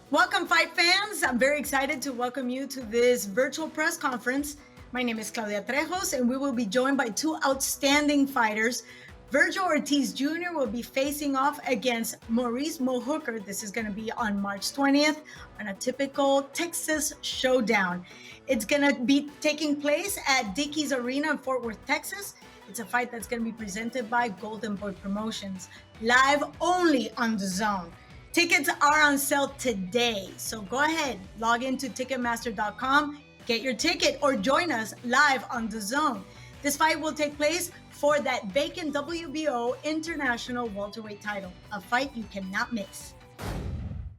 Welcome, fight fans. I'm very excited to welcome you to this virtual press conference. My name is Claudia Trejos, and we will be joined by two outstanding fighters. Vergil Ortiz Jr. will be facing off against Maurice Mo Hooker. This is going to be on March 20th on a typical Texas showdown. It's going to be taking place at Dickies Arena in Fort Worth, Texas. It's a fight that's going to be presented by Golden Boy Promotions, live only on Dazn. Tickets are on sale today, so go ahead, log into Ticketmaster.com, get your ticket, or join us live on Dazn. This fight will take place for that vacant WBO International Welterweight title, a fight you cannot miss.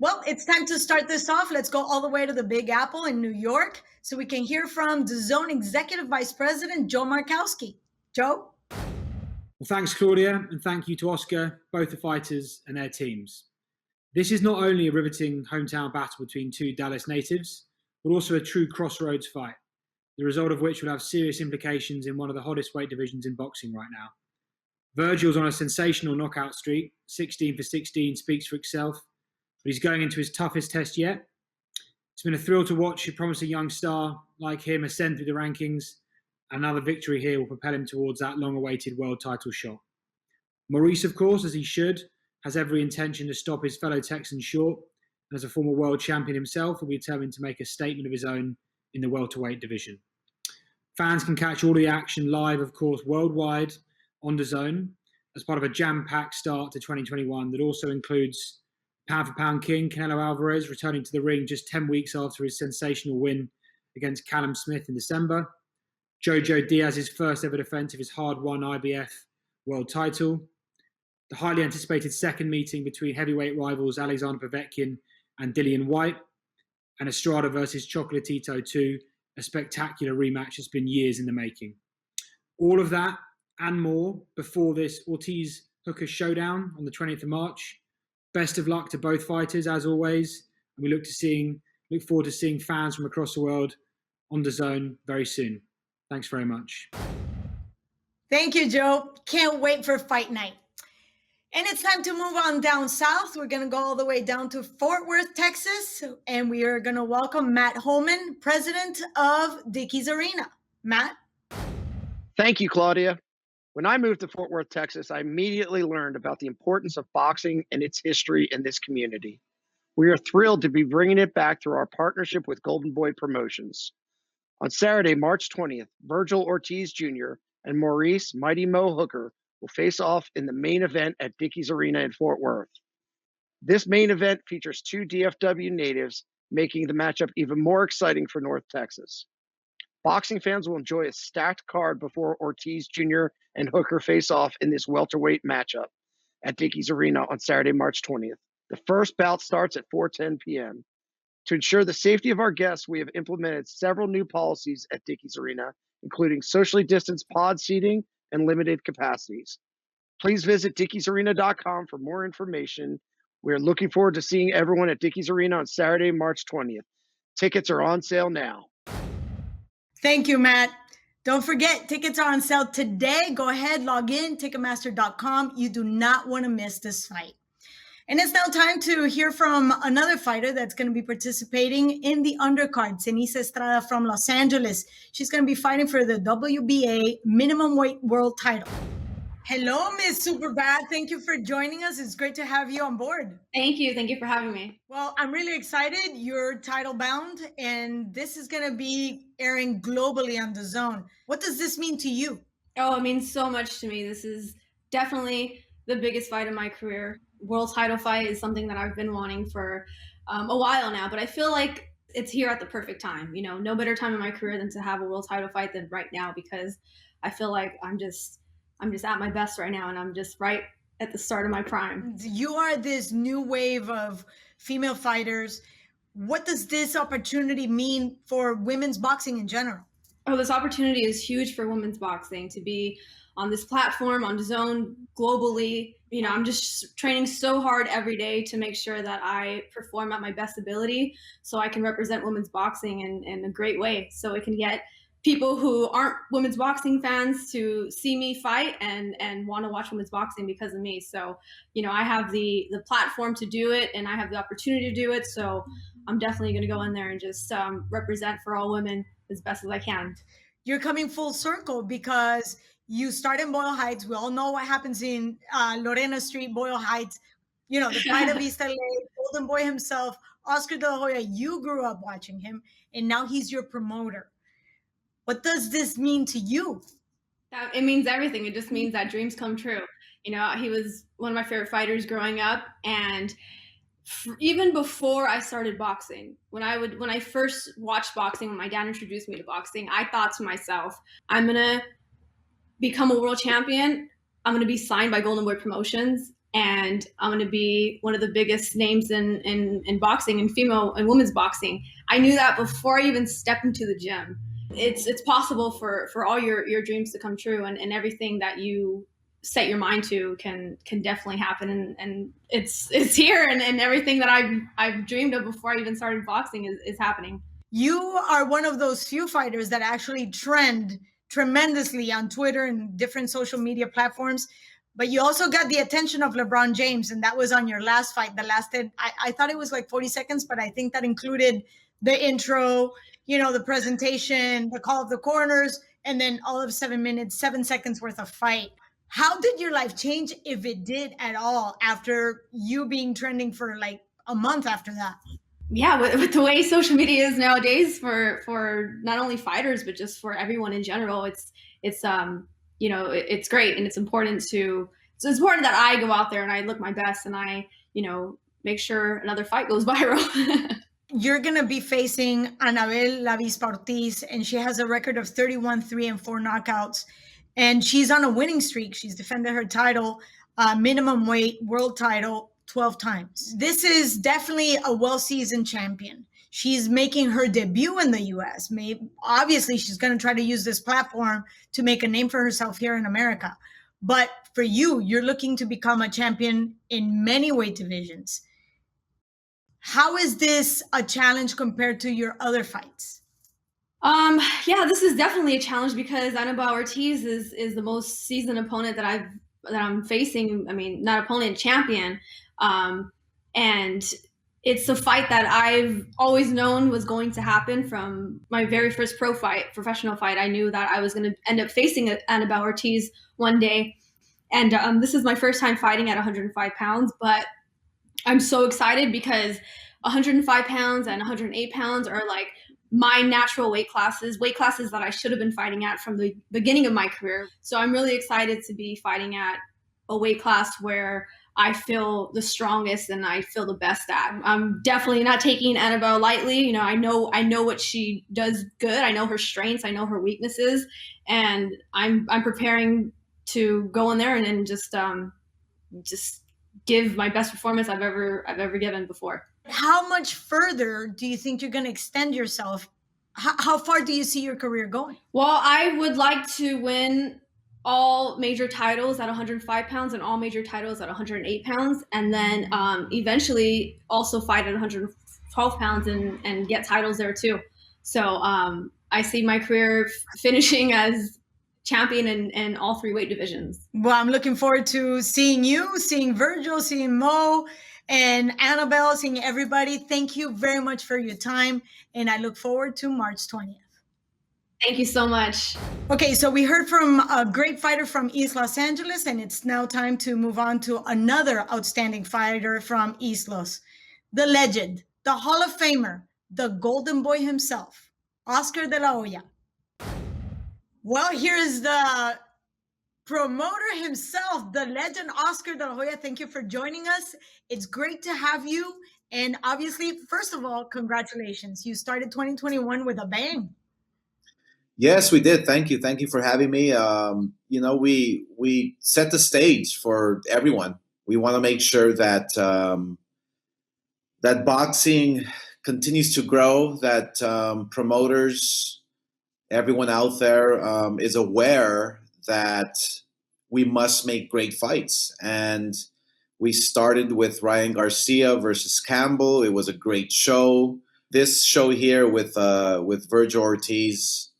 Well, it's time to start this off. Let's go all the way to the Big Apple in New York so we can hear from Dazn Executive Vice President Joe Markowski. Joe? Well, thanks, Claudia, and thank you to Oscar, both the fighters and their teams. This is not only a riveting hometown battle between two Dallas natives, but also a true crossroads fight, the result of which will have serious implications in one of the hottest weight divisions in boxing right now. Vergil's on a sensational knockout streak. 16 for 16 speaks for itself, but he's going into his toughest test yet. It's been a thrill to watch a promising young star like him ascend through the rankings. Another victory here will propel him towards that long-awaited world title shot. Maurice, of course, as he should, has every intention to stop his fellow Texan short, and as a former world champion himself, will be determined to make a statement of his own in the welterweight division. Fans can catch all the action live, of course, worldwide on Dazn as part of a jam-packed start to 2021 that also includes pound-for-pound king Canelo Alvarez returning to the ring just 10 weeks after his sensational win against Callum Smith in December, Jojo Diaz's first ever defense of his hard-won IBF world title, the highly anticipated second meeting between heavyweight rivals Alexander Povetkin and Dillian Whyte, and Estrada versus Chocolatito 2, a spectacular rematch that's been years in the making. All of that and more before this Ortiz-Hooker showdown on the 20th of March. Best of luck to both fighters, as always, and we look forward to seeing fans from across the world on Dazn very soon. Thanks very much. Thank you, Joe. Can't wait for fight night. And it's time to move on down south. We're going to go all the way down to Fort Worth, Texas, and we are going to welcome Matt Holman, president of Dickies Arena. Matt? Thank you, Claudia. When I moved to Fort Worth, Texas, I immediately learned about the importance of boxing and its history in this community. We are thrilled to be bringing it back through our partnership with Golden Boy Promotions. On Saturday, March 20th, Vergil Ortiz Jr. and Maurice Mighty Mo Hooker will face off in the main event at Dickies Arena in Fort Worth. This main event features two DFW natives, making the matchup even more exciting for North Texas. Boxing fans will enjoy a stacked card before Ortiz Jr. and Hooker face off in this welterweight matchup at Dickies Arena on Saturday, March 20th. The first bout starts at 4:10 p.m. To ensure the safety of our guests, we have implemented several new policies at Dickies Arena, including socially distanced pod seating and limited capacities. Please visit dickiesarena.com for more information. We're looking forward to seeing everyone at Dickies Arena on Saturday, March 20th. Tickets are on sale now. Thank you, Matt. Don't forget, tickets are on sale today. Go ahead, log in, Ticketmaster.com. You do not want to miss this fight. And it's now time to hear from another fighter that's going to be participating in the undercard, Denise Estrada from Los Angeles. She's going to be fighting for the WBA minimum weight world title. Hello, Miss Superbad. Thank you for joining us. It's great to have you on board. Thank you. Thank you for having me. Well, I'm really excited. You're title bound, and this is going to be airing globally on Dazn. What does this mean to you? Oh, it means so much to me. This is definitely the biggest fight of my career. World title fight is something that I've been wanting for a while now, but I feel like it's here at the perfect time. You know, no better time in my career than to have a world title fight than right now, because I feel like I'm just at my best right now, and I'm just right at the start of my prime. You are this new wave of female fighters. What does this opportunity mean for women's boxing in general? Oh, this opportunity is huge for women's boxing to be on this platform, on Dazn, globally. You know, I'm just training so hard every day to make sure that I perform at my best ability so I can represent women's boxing in a great way, so it can get people who aren't women's boxing fans to see me fight and want to watch women's boxing because of me. So, I have the platform to do it, and I have the opportunity to do it. So I'm definitely going to go in there and just represent for all women as best as I can. You're coming full circle because you start in Boyle Heights. We all know what happens in Lorena Street, Boyle Heights. The pride of East LA, Golden Boy himself, Oscar De La Hoya. You grew up watching him, and now he's your promoter. What does this mean to you? It means everything. It just means that dreams come true. He was one of my favorite fighters growing up, and even before I started boxing, when I first watched boxing, when my dad introduced me to boxing, I thought to myself, I'm gonna become a world champion. I'm gonna be signed by Golden Boy Promotions, and I'm gonna be one of the biggest names in boxing, in female and women's boxing. I knew that before I even stepped into the gym. It's possible for all your dreams to come true, and everything that you set your mind to can definitely happen, and it's here, and everything that I've dreamed of before I even started boxing is happening. You are one of those few fighters that actually trend tremendously on Twitter and different social media platforms, but you also got the attention of LeBron James, and that was on your last fight that lasted, I thought it was like 40 seconds, but I think that included the intro, the presentation, the call of the corners, and then all of 7 minutes, 7 seconds worth of fight. How did your life change, if it did at all, after you being trending for like a month after that? Yeah, with the way social media is nowadays for not only fighters, but just for everyone in general, it's great, and it's important that I go out there and I look my best, and I, make sure another fight goes viral. You're going to be facing Anabel La Vispa Ortiz, and she has a record of 31-3 and 4 knockouts. And she's on a winning streak. She's defended her title, minimum weight world title, 12 times. This is definitely a well-seasoned champion. She's making her debut in the U.S. Obviously, she's going to try to use this platform to make a name for herself here in America. But for you, you're looking to become a champion in many weight divisions. How is this a challenge compared to your other fights? Yeah, this is definitely a challenge because Anabel Ortiz is the most seasoned opponent that I'm facing. I mean, not opponent, champion. And it's a fight that I've always known was going to happen from my very first professional fight. I knew that I was going to end up facing Anabel Ortiz one day. And this is my first time fighting at 105 pounds, but I'm so excited because 105 pounds and 108 pounds are like my natural weight classes that I should have been fighting at from the beginning of my career. So I'm really excited to be fighting at a weight class where I feel the strongest and I feel the best at. I'm definitely not taking Anabel lightly. I know what she does good. I know her strengths. I know her weaknesses, and I'm preparing to go in there and just give my best performance I've ever given before. How much further do you think you're going to extend yourself? How far do you see your career going? Well, I would like to win all major titles at 105 pounds and all major titles at 108 pounds, and then eventually also fight at 112 pounds and get titles there too. So I see my career finishing as champion in all 3 weight divisions. Well, I'm looking forward to seeing you, seeing Vergil, seeing Mo, and Anabel, seeing everybody. Thank you very much for your time, and I look forward to March 20th. Thank you so much. Okay, so we heard from a great fighter from East Los Angeles, and it's now time to move on to another outstanding fighter from East Los. The legend, the Hall of Famer, the Golden Boy himself, Oscar De La Hoya. Well, here's the promoter himself, the legend Oscar De La Hoya. Thank you for joining us. It's great to have you. And obviously, first of all, congratulations. You started 2021 with a bang. Yes, we did. Thank you. Thank you for having me. We set the stage for everyone. We want to make sure that that boxing continues to grow, that promoters, everyone out there is aware that we must make great fights. And we started with Ryan Garcia versus Campbell. It was a great show. This show here with Vergil Ortiz,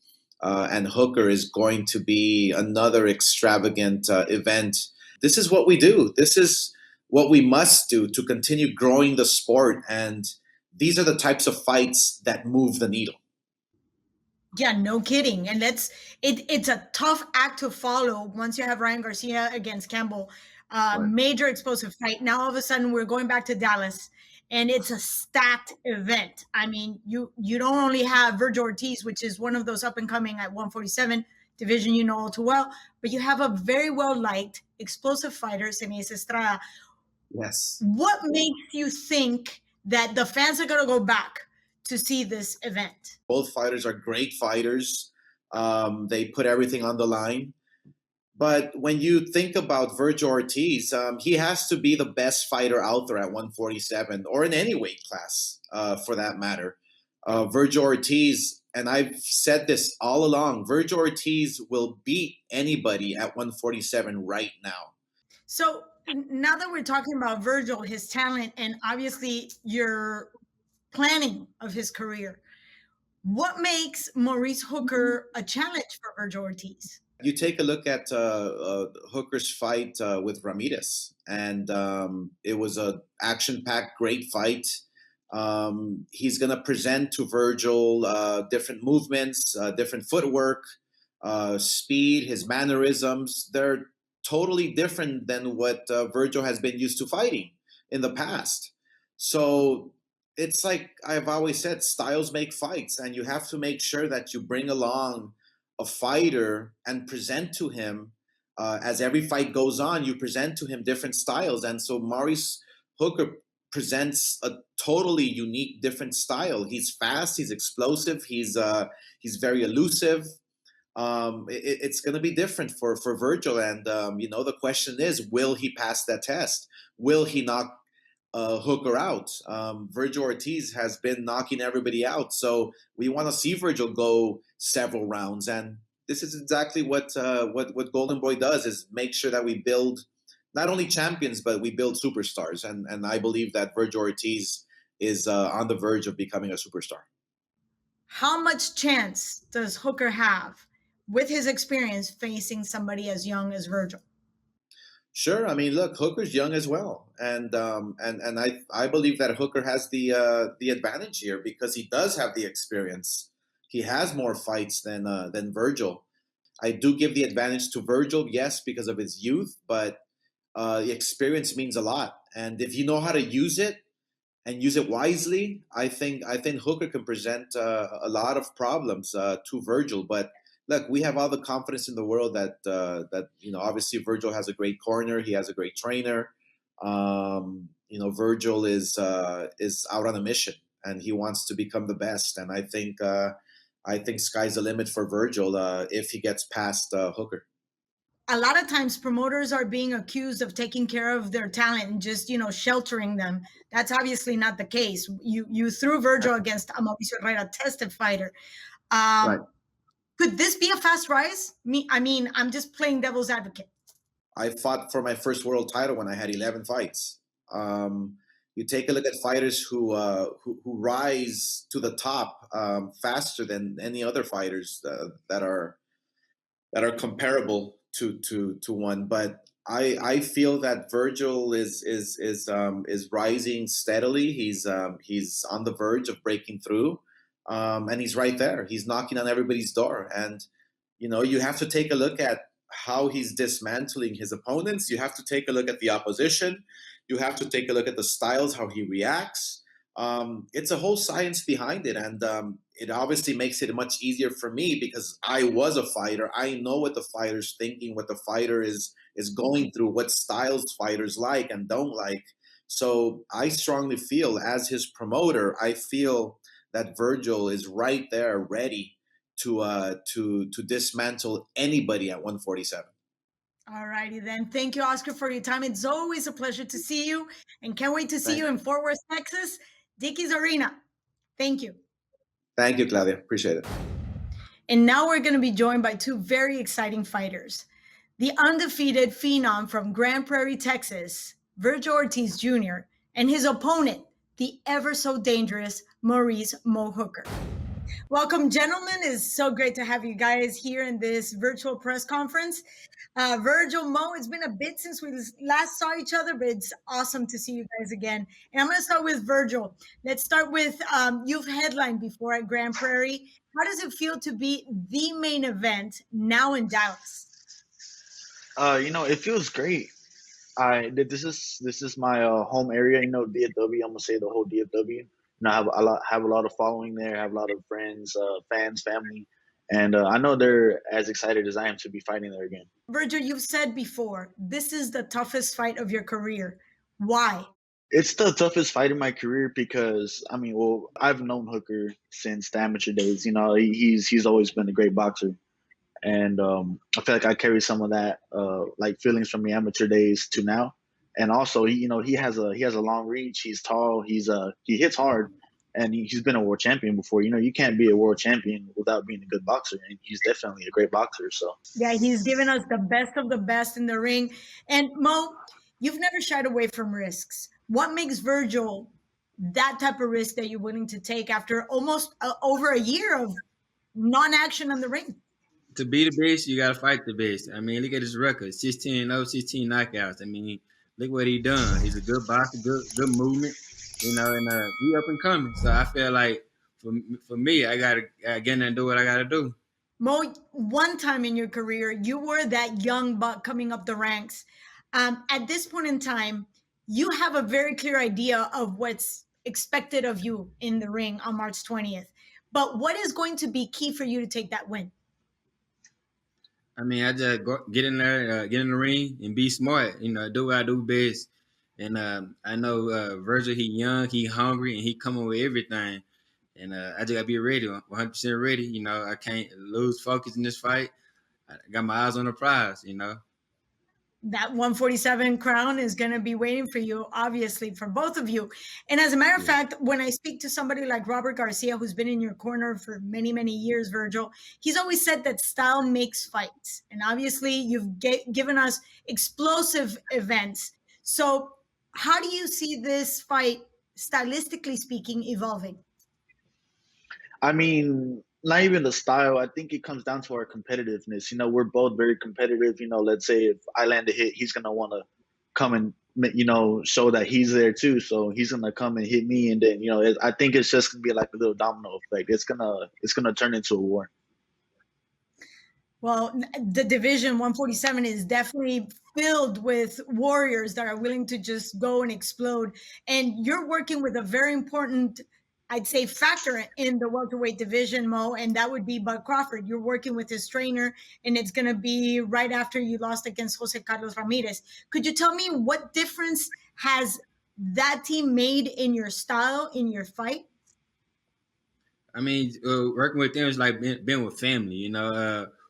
and Hooker is going to be another extravagant event. This is what we do. This is what we must do to continue growing the sport. And these are the types of fights that move the needle. Yeah, no kidding. And it's a tough act to follow once you have Ryan Garcia against Campbell. Right. Major explosive fight. Now all of a sudden we're going back to Dallas and it's a stacked event. I mean, you don't only have Vergil Ortiz, which is one of those up and coming at 147 division you know all too well, but you have a very well liked explosive fighter, Denise Estrada. Yes. What makes you think that the fans are going to go back to see this event? Both fighters are great fighters. They put everything on the line. But when you think about Vergil Ortiz, he has to be the best fighter out there at 147 or in any weight class, for that matter. Vergil Ortiz, and I've said this all along, Vergil Ortiz will beat anybody at 147 right now. So now that we're talking about Vergil, his talent, and obviously your planning of his career, what makes Maurice Hooker a challenge for Vergil Ortiz? You take a look at Hooker's fight with Ramirez, and it was an action-packed, great fight. He's going to present to Vergil different movements, different footwork, speed, his mannerisms. They're totally different than what Vergil has been used to fighting in the past. So it's like I've always said, styles make fights, and you have to make sure that you bring along a fighter and present to him, as every fight goes on, you present to him different styles. And so Maurice Hooker presents a totally unique, different style. He's fast, he's explosive, he's very elusive. It's going to be different for Vergil. And, the question is, will he pass that test? Will he knock Hooker out? Vergil Ortiz has been knocking everybody out. So we want to see Vergil go several rounds. And this is exactly what Golden Boy does, is make sure that we build not only champions, but we build superstars. And I believe that Vergil Ortiz is on the verge of becoming a superstar. How much chance does Hooker have with his experience facing somebody as young as Vergil? Sure. I mean, look, Hooker's young as well, and I believe that Hooker has the advantage here because he does have the experience. He has more fights than Vergil. I do give the advantage to Vergil, yes, because of his youth, but the experience means a lot. And if you know how to use it and use it wisely, I think Hooker can present a lot of problems to Vergil. But look, we have all the confidence in the world that obviously Vergil has a great corner. He has a great trainer. Vergil is out on a mission, and he wants to become the best. And I think sky's the limit for Vergil if he gets past Hooker. A lot of times promoters are being accused of taking care of their talent and just, sheltering them. That's obviously not the case. You threw Vergil against a Mauricio Herrera tested fighter. Right. Could this be a fast rise? I'm just playing devil's advocate. I fought for my first world title when I had 11 fights. You take a look at fighters who rise to the top faster than any other fighters that are comparable to one. But I feel that Vergil is rising steadily. He's on the verge of breaking through. And he's right there. He's knocking on everybody's door. And, you have to take a look at how he's dismantling his opponents. You have to take a look at the opposition. You have to take a look at the styles, how he reacts. It's a whole science behind it. And it obviously makes it much easier for me because I was a fighter. I know what the fighter's thinking, what the fighter is going through, what styles fighters like and don't like. So I strongly feel, as his promoter, I feel that Vergil is right there ready to dismantle anybody at 147. All righty then. Thank you, Oscar, for your time. It's always a pleasure to see you, and can't wait to see you in Fort Worth, Texas, Dickies Arena. Thank you. Thank you, Claudia. Appreciate it. And now we're going to be joined by two very exciting fighters. The undefeated phenom from Grand Prairie, Texas, Vergil Ortiz Jr., and his opponent, the ever so dangerous Maurice Mo Hooker. Welcome, gentlemen. It's so great to have you guys here in this virtual press conference. Vergil, Mo, it's been a bit since we last saw each other, but it's awesome to see you guys again. And I'm going to start with Vergil. Let's start with you've headlined before at Grand Prairie. How does it feel to be the main event now in Dallas? It feels great. This is my home area. DFW. I'm gonna say the whole DFW. I have a lot of following there. I have a lot of friends, fans, family, and I know they're as excited as I am to be fighting there again. Vergil, you've said before this is the toughest fight of your career. Why? It's the toughest fight in my career because I've known Hooker since the amateur days. He's always been a great boxer. And I feel like I carry some of that feelings from the amateur days to now. And also, he has a long reach. He's tall. He hits hard, and he's been a world champion before. You can't be a world champion without being a good boxer, and he's definitely a great boxer. So yeah, he's given us the best of the best in the ring. And Mo, you've never shied away from risks. What makes Vergil that type of risk that you're willing to take after almost over a year of non-action in the ring? To be the best, you gotta fight the best. Look at his record: 16-0, 16 knockouts. Look what he done. He's a good boxer, good movement, and he up and coming. So I feel like for me, I gotta get in there and do what I gotta do. Mo, one time in your career, you were that young buck coming up the ranks. At this point in time, you have a very clear idea of what's expected of you in the ring on March 20th. But what is going to be key for you to take that win? I just get in there, get in the ring, and be smart. Do what I do best. And I know Vergil, he young, he hungry, and he coming with everything. And I just gotta be ready, 100% ready. I can't lose focus in this fight. I got my eyes on the prize. That 147 crown is going to be waiting for you, obviously, for both of you. And as a matter of fact, when I speak to somebody like Robert Garcia, who's been in your corner for many, many years, Vergil, he's always said that style makes fights. And obviously, you've given us explosive events. So how do you see this fight, stylistically speaking, evolving? Not even the style. I think it comes down to our competitiveness. We're both very competitive. Let's say if I land a hit, he's going to want to come and, show that he's there too. So he's going to come and hit me. And then, I think it's just going to be like a little domino effect. It's going to turn into a war. Well, the division 147 is definitely filled with warriors that are willing to just go and explode. And you're working with a very important, I'd say, factor in the welterweight division, Mo, and that would be Bud Crawford. You're working with his trainer, and it's going to be right after you lost against Jose Carlos Ramirez. Could you tell me what difference has that team made in your style, in your fight? Working with them is like being with family.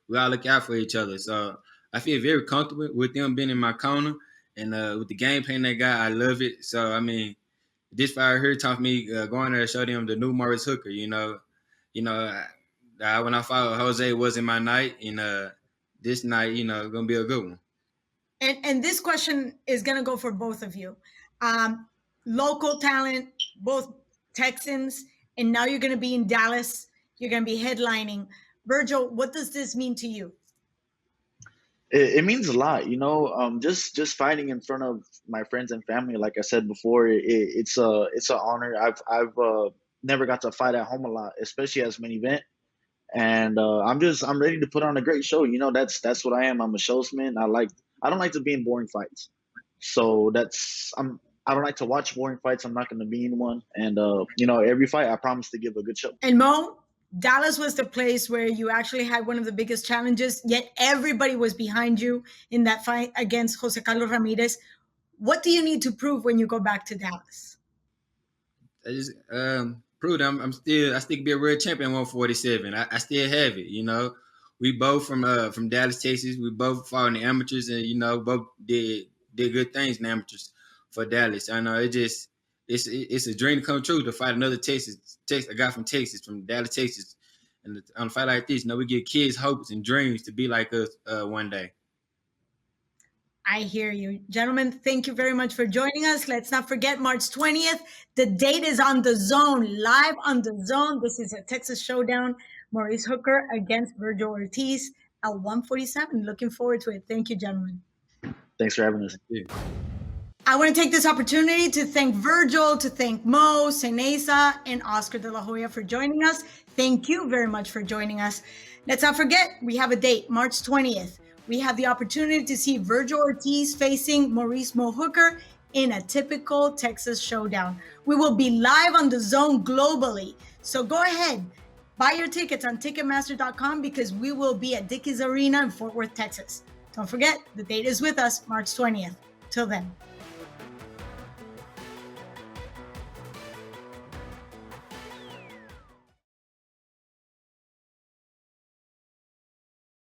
We all look out for each other. So I feel very comfortable with them being in my corner, and with the game plan they got, I love it. So this fight here taught me going there to show them the new Maurice Hooker. When I fought Jose, it wasn't my night, and this night, gonna be a good one. And this question is gonna go for both of you. Local talent, both Texans, and now you're gonna be in Dallas. You're gonna be headlining. Vergil, what does this mean to you? It means a lot, just fighting in front of my friends and family. Like I said before, it's an honor. I've never got to fight at home a lot, especially as main event. And I'm ready to put on a great show. That's what I am. I'm a showsman. I don't like to be in boring fights. So I don't like to watch boring fights. I'm not going to be in one. And every fight I promise to give a good show. And Mo, Dallas was the place where you actually had one of the biggest challenges, yet everybody was behind you in that fight against Jose Carlos Ramirez. What do you need to prove when you go back to Dallas? I just prove that I still can be a real champion 147. I still have it, We both from Dallas, Texas. We both fought in the amateurs, and both did good things in the amateurs for Dallas. I know it's a dream to come true to fight another a guy from Texas, from Dallas, Texas. And on a fight like this, we give kids hopes and dreams to be like us one day. I hear you. Gentlemen, thank you very much for joining us. Let's not forget March 20th. The date is on Dazn, live on Dazn. This is a Texas showdown. Maurice Hooker against Vergil Ortiz at 147. Looking forward to it. Thank you, gentlemen. Thanks for having us. Yeah. I want to take this opportunity to thank Vergil, to thank Mo, Senesa, and Oscar de la Hoya for joining us. Thank you very much for joining us. Let's not forget, we have a date, March 20th. We have the opportunity to see Vergil Ortiz facing Maurice Mo Hooker in a typical Texas showdown. We will be live on Dazn globally. So go ahead, buy your tickets on Ticketmaster.com because we will be at Dickies Arena in Fort Worth, Texas. Don't forget, the date is with us, March 20th. Till then.